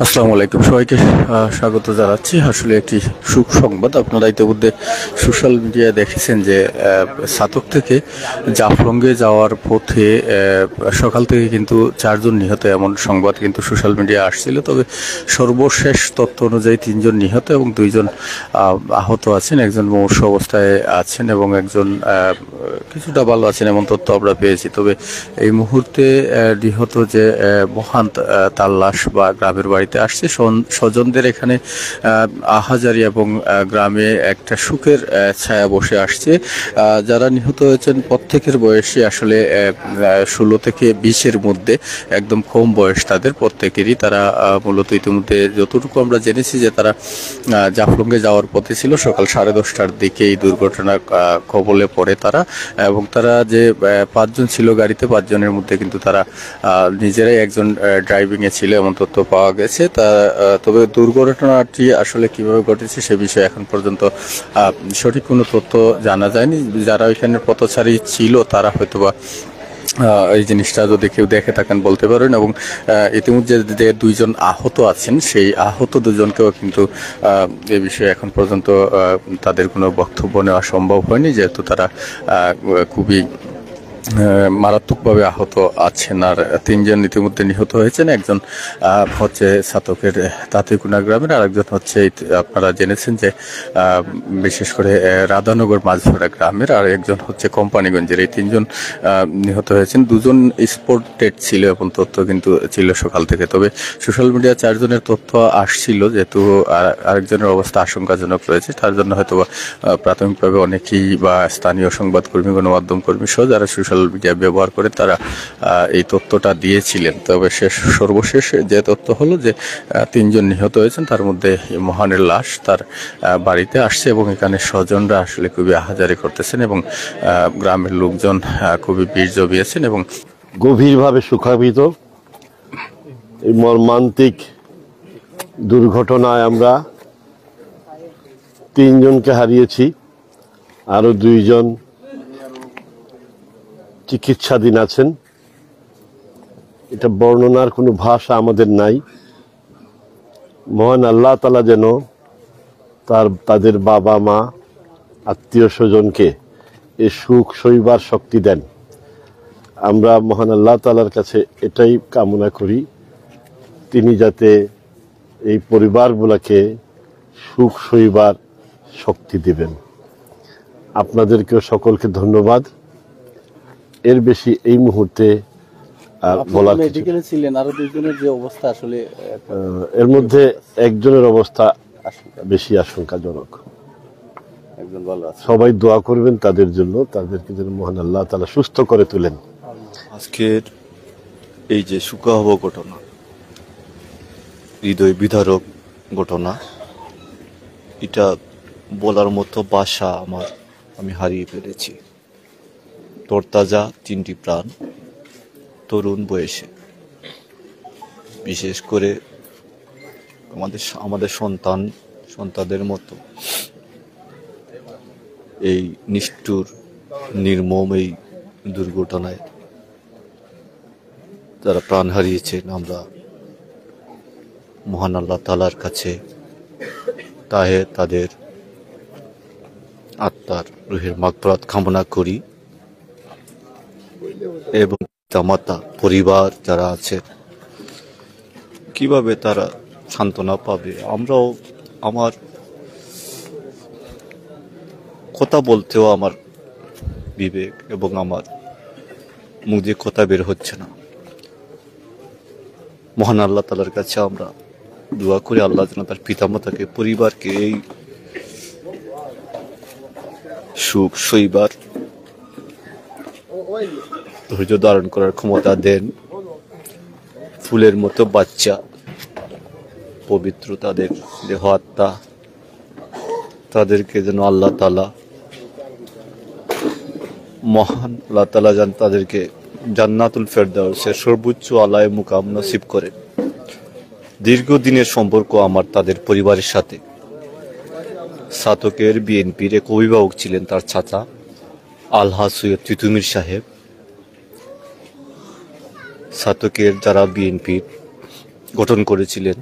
আসসালামু আলাইকুম সবাইকে স্বাগত জানাচ্ছি। আসলে একটি সুখ সংবাদ, আপনারা ইতিমধ্যে সোশ্যাল মিডিয়ায় দেখেছেন যে ছাতক থেকে জাফলংয়ে যাওয়ার পথে সকাল থেকে কিন্তু 4 জন নিহত, এমন সংবাদ কিন্তু সোশ্যাল মিডিয়ায় আসছিল। তবে সর্বশেষ তথ্য অনুযায়ী 3 জন নিহত এবং 2 জন আহত আছেন। একজন মুমূর্ষু অবস্থায় আছেন এবং একজন কিছুটা ভালো আছেন, এমন তথ্য আমরা পেয়েছি। তবে এই মুহূর্তে নিহত যে মহান তার লাশ বা গ্রামের বাড়িতে আসছে, স্বজনদের এখানে আহাজারি এবং গ্রামে একটা সুখের ছায়া বসে আসছে। যারা নিহত হয়েছেন প্রত্যেকের বয়সী আসলে 16 থেকে 20-এর মধ্যে, একদম কম বয়স তাদের প্রত্যেকেরই। তারা মূলত ইতিমধ্যে যতটুকু আমরা জেনেছি যে তারা জাফলংয়ে যাওয়ার পথে ছিল। সকাল 10:30টার দিকে এই দুর্ঘটনার কবলে পড়ে তারা, এবং তারা যে 5 জন ছিল গাড়িতে, 5 জনের মধ্যে কিন্তু তারা নিজেরাই একজন ড্রাইভিংয়ে ছিল, এমন তথ্য পাওয়া গেছে। তবে দুর্ঘটনাটি আসলে কিভাবে ঘটেছে সে বিষয়ে এখন পর্যন্ত সঠিক কোনো তথ্য জানা যায়নি। যারা ওইখানে পথচারী ছিল তারা হয়তোবা এই জিনিসটা যদি কেউ দেখে থাকেন বলতে পারেন। এবং ইতিমধ্যে যে 2 জন আহত আছেন, সেই আহত 2জনকেও কিন্তু এ বিষয়ে এখন পর্যন্ত তাদের কোনো বক্তব্য নেওয়া সম্ভব হয়নি, যেহেতু তারা খুবই মারাত্মকভাবে আহত আছেন। আর 3 জন ইতিমধ্যে নিহত হয়েছেন। একজন হচ্ছে ছাতকের তাঁতিকুনা গ্রামের, আর একজন হচ্ছে আপনারা জেনেছেন যে বিশেষ করে রাধানগর মাঝভরা গ্রামের, আর একজন হচ্ছে কোম্পানিগঞ্জের। এই 3 জন নিহত হয়েছেন। 2 জন স্পটেড ছিল এবং তথ্য কিন্তু ছিল সকাল থেকে। তবে সোশ্যাল মিডিয়া 4 জনের তথ্য আসছিল, যেহেতু আরেকজনের অবস্থা আশঙ্কাজনক রয়েছে, তার জন্য হয়তো প্রাথমিকভাবে অনেকেই বা স্থানীয় সংবাদকর্মী, গণমাধ্যম কর্মী সহ যারা সোশ্যাল মিডিয়া ব্যবহার করে তারা এই তথ্যটা দিয়েছিলেন। তবে সর্বশেষ যে তথ্য হলো যে 3 জন নিহত হয়েছেন, তার মধ্যে মহানের লাশ তার বাড়িতে আসছে এবং এখানে স্বজনরা আসলে খুবই আহাজারি করতেছেন এবং গ্রামের লোকজন খুবই বীর জমিয়েছেন এবং গভীরভাবে শোকাহত। এই মর্মান্তিক দুর্ঘটনায় আমরা 3 জনকে হারিয়েছি, আরো 2 জন চিকিৎসাধীন আছেন। এটা বর্ণনার কোনো ভাষা আমাদের নাই। মহান আল্লাহ তাআলা যেন তাদের বাবা মা আত্মীয় স্বজনকে এ সুখ সইবার শক্তি দেন। আমরা মহান আল্লাহ তাআলার কাছে এটাই কামনা করি, তিনি যাতে এই পরিবারগুলোকে সুখ সইবার শক্তি দিবেন। আপনাদেরকেও সকলকে ধন্যবাদ। এর বেশি এই মুহূর্তে বলার মেডিকেলে ছিলেন, আরো 2 জনের যে অবস্থা আসলে এর মধ্যে একজনের অবস্থা বেশি আশঙ্কাজনক। একজন ভালো আছে। সবাই দোয়া করবেন তাদের জন্য, তাদেরকে যেন মহান আল্লাহ তাআলা সুস্থ করে তোলেন। আজকের এই যে সুখাবহ ঘটনা, হৃদয় বিদারক ঘটনা, এটা বলার মতো ভাষা আমি হারিয়ে ফেলেছি। তরতাজা 3টি প্রাণ তরুণ বয়সে, বিশেষ করে আমাদের সন্তানদের মতো এই নিষ্ঠুর নির্মম এই দুর্ঘটনায় যারা প্রাণ হারিয়েছেন, আমরা মহান আল্লাহ তাআলার কাছে তাদের আত্মার রুহের মাগফিরাত কামনা করি এবং পিতামাতা পরিবার যারা আছে কিভাবে তারা সান্ত্বনা পাবে। আমরাও, আমার কথা বলতেও আমার বিবেক এবং আমার মুখ দিয়ে কথা বের হচ্ছে না। মহান আল্লাহ তাআলার কাছে আমরা দোয়া করি, আল্লাহ যেন তার পিতামাতাকে, পরিবারকে এই সুখ সইবার ধৈর্য ধারণ করার ক্ষমতা দেন। ফুলের মতো বাচ্চা, পবিত্র তাদের দেহ আত্মা, তাদেরকে যেন আল্লাহ তাআলা, মহান আল্লাহ তাআলা যেন তাদেরকে জান্নাতুল ফেরদাউসের সর্বোচ্চ আলায় মুকাম নসিব করেন। দীর্ঘদিনের সম্পর্ক আমার তাদের পরিবারের সাথে। ছাতকের বিএনপির এক অভিভাবক ছিলেন তার চাচা আলহাজ সৈয়দ তিতুমির সাহেব। ছাতকের যারা বিএনপি গঠন করেছিলেন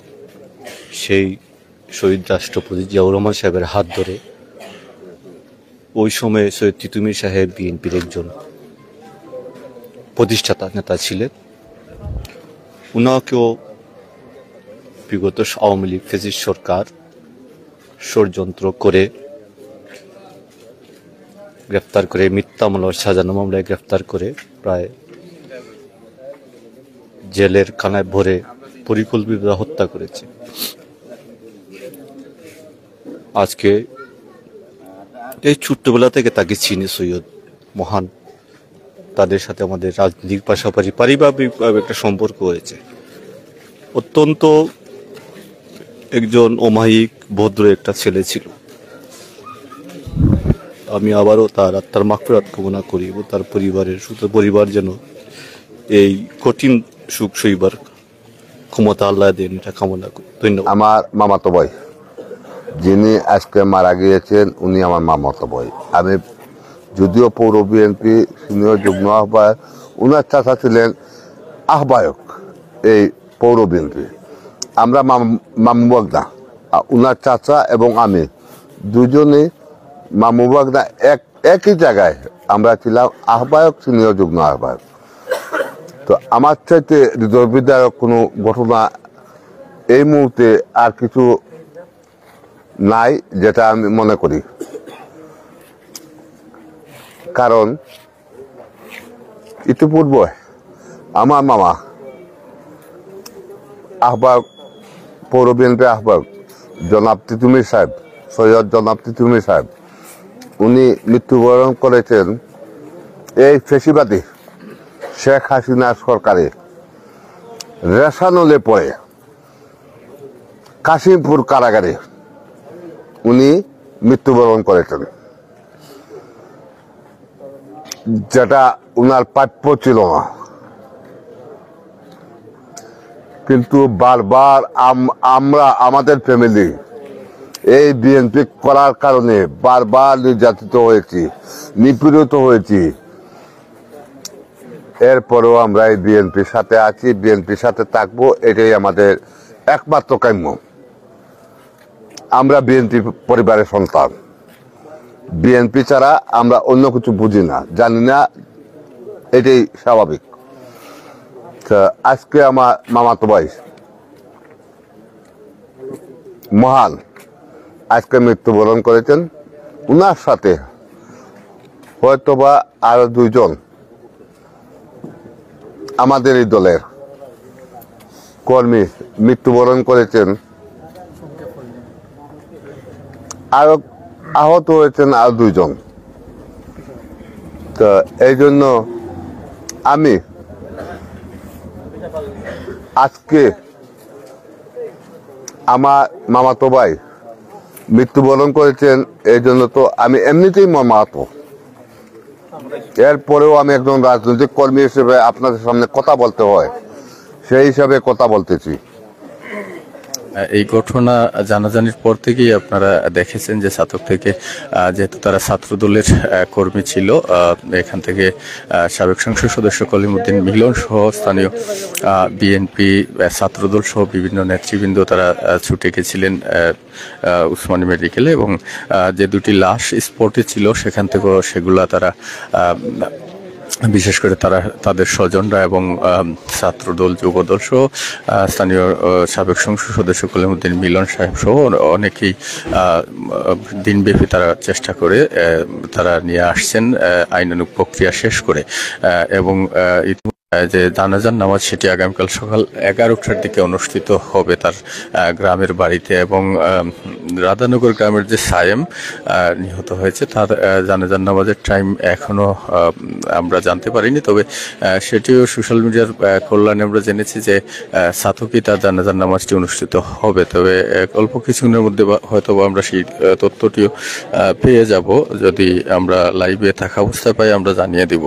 সেই শহীদ রাষ্ট্রপতি জিয়াউর রহমান সাহেবের হাত ধরে ওই সময়ে সৈয়দ তিতুমীর সাহেব বিএনপির একজন প্রতিষ্ঠাতা নেতা ছিলেন। উনাকেও বিগত আওয়ামী লীগ ফ্যাসিস্ট সরকার ষড়যন্ত্র করে গ্রেফতার করে, মিথ্যা মামলার সাজানো মামলায় গ্রেফতার করে প্রায় জেলের খানায় ভরে পরিকল্পিত হত্যা করেছে। আজকে এই ছোট্টবেলা থেকে তাকে চিনি সৈয়দ মহান, তাদের সাথে আমাদের রাজনৈতিক পাশাপাশি পারিবারিকভাবে একটা সম্পর্ক হয়েছে। অত্যন্ত একজন অমায়িক ভদ্র একটা ছেলে ছিল। আমি আবারও তার আত্মার মাগফিরাত কামনা করি এবং তার পরিবার যেন এই কঠিন সুখ সইবার ক্ষমতা আল্লাহ দেন, এটা কামনা করি। ধন্যবাদ। আমার মামাতো ভাই যিনি আজকে মারা গিয়েছেন, উনি আমার মামাতো ভাই। আমি যদিও পৌর বিএনপি সিনিয়র যুগ্ম আহ্বায়ক, উনার চাচা ছিলেন আহ্বায়ক এই পৌর বিএনপি। আমরা মামু বাগদা, উনার চাচা এবং আমি দুজনেই মামু বাগদা একই জায়গায় আমরা ছিলাম আহ্বায়ক, সিনিয়র যুগ্ম আহ্বায়ক। তো আমার চাইতে হৃদয় বিদারক কোনো ঘটনা এই মুহূর্তে আর কিছু নাই যেটা আমি মনে করি। কারণ ইতিপূর্বে আমার মামা আহ্বায়ক, পৌর বিএনপি আহ্বায়ক জনাব তিতুমীর সাহেব, সৈয়দ জনাব তিতুমীর সাহেব, উনি মৃত্যুবরণ করেছেন এই ফেসিবাদী শেখ হাসিনা সরকারে রেশানলে পড়ে কাশিমপুর কারাগারে উনি মৃত্যুবরণ করেছেন, যেটা উনার প্রাপ্য ছিল না। কিন্তু বারবার আমরা আমাদের ফ্যামিলি এই বিএনপি করার কারণে বারবার নির্যাতিত হয়েছি, নিপীড়িত হয়েছি। এরপরেও আমরা এই বিএনপির সাথে আছি, বিএনপির সাথে থাকবো, এটাই আমাদের একমাত্র কাম্য। আমরা বিএনপি পরিবারের সন্তান, বিএনপি ছাড়া আমরা অন্য কিছু বুঝি না, জানি না, এটাই স্বাভাবিক। আজকে আমার মামাতো ভাই মহান আজকে মৃত্যুবরণ করেছেন। উনার সাথে হয়তোবা আরো দুইজন আমাদের এই দলের কর্মী মৃত্যুবরণ করেছেন, আরো আহত হয়েছেন আরো দুইজন। তো এই জন্য আমি আজকে আমার মামাতো ভাই মৃত্যুবরণ করেছেন, এই জন্য তো আমি এমনিতেই মামাতো। এরপরেও আমি একজন রাজনৈতিক কর্মী হিসেবে আপনাদের সামনে কথা বলতে হয়, সেই হিসাবে কথা বলতেছি। এই ঘটনা জানাজানির পর থেকেই আপনারা দেখেছেন যে ছাতক থেকে, যেহেতু তারা ছাত্রদলের কর্মী ছিল, এখান থেকে সাবেক সংসদ সদস্য কলিমউদ্দিন মিলন সহ স্থানীয় বিএনপি ছাত্রদল সহ বিভিন্ন নেতৃবৃন্দ তারা ছুটে গেছিলেন উসমানী মেডিকেলে, এবং যে দুটি লাশ স্পটে ছিল সেখান থেকেও সেগুলা তারা বিশেষ করে তাদের স্বজনরা এবং ছাত্রদল, যুবদল সহ স্থানীয় সাবেক সংসদ সদস্য কলিমউদ্দিন মিলন সাহেব সহ অনেকেই দিনব্যাপী তারা চেষ্টা করে তারা নিয়ে আসছেন আইনানুগ প্রক্রিয়া শেষ করে। এবং যে জানাজার নামাজ সেটি আগামীকাল সকাল 11টার দিকে অনুষ্ঠিত হবে তার গ্রামের বাড়িতে। এবং রাধানগর গ্রামের যে সায়েম নিহত হয়েছে তার জানাজার নামাজের টাইম এখনো আমরা জানতে পারিনি, তবে সেটিও সোশ্যাল মিডিয়ার কল্যাণে আমরা জেনেছি যে ছাতকই তার জানাজার নামাজটি অনুষ্ঠিত হবে। তবে অল্প কিছুদিনের মধ্যে হয়তো আমরা সেই তথ্যটিও পেয়ে যাব, যদি আমরা লাইভে থাকা অবস্থায় পাই আমরা জানিয়ে দিব।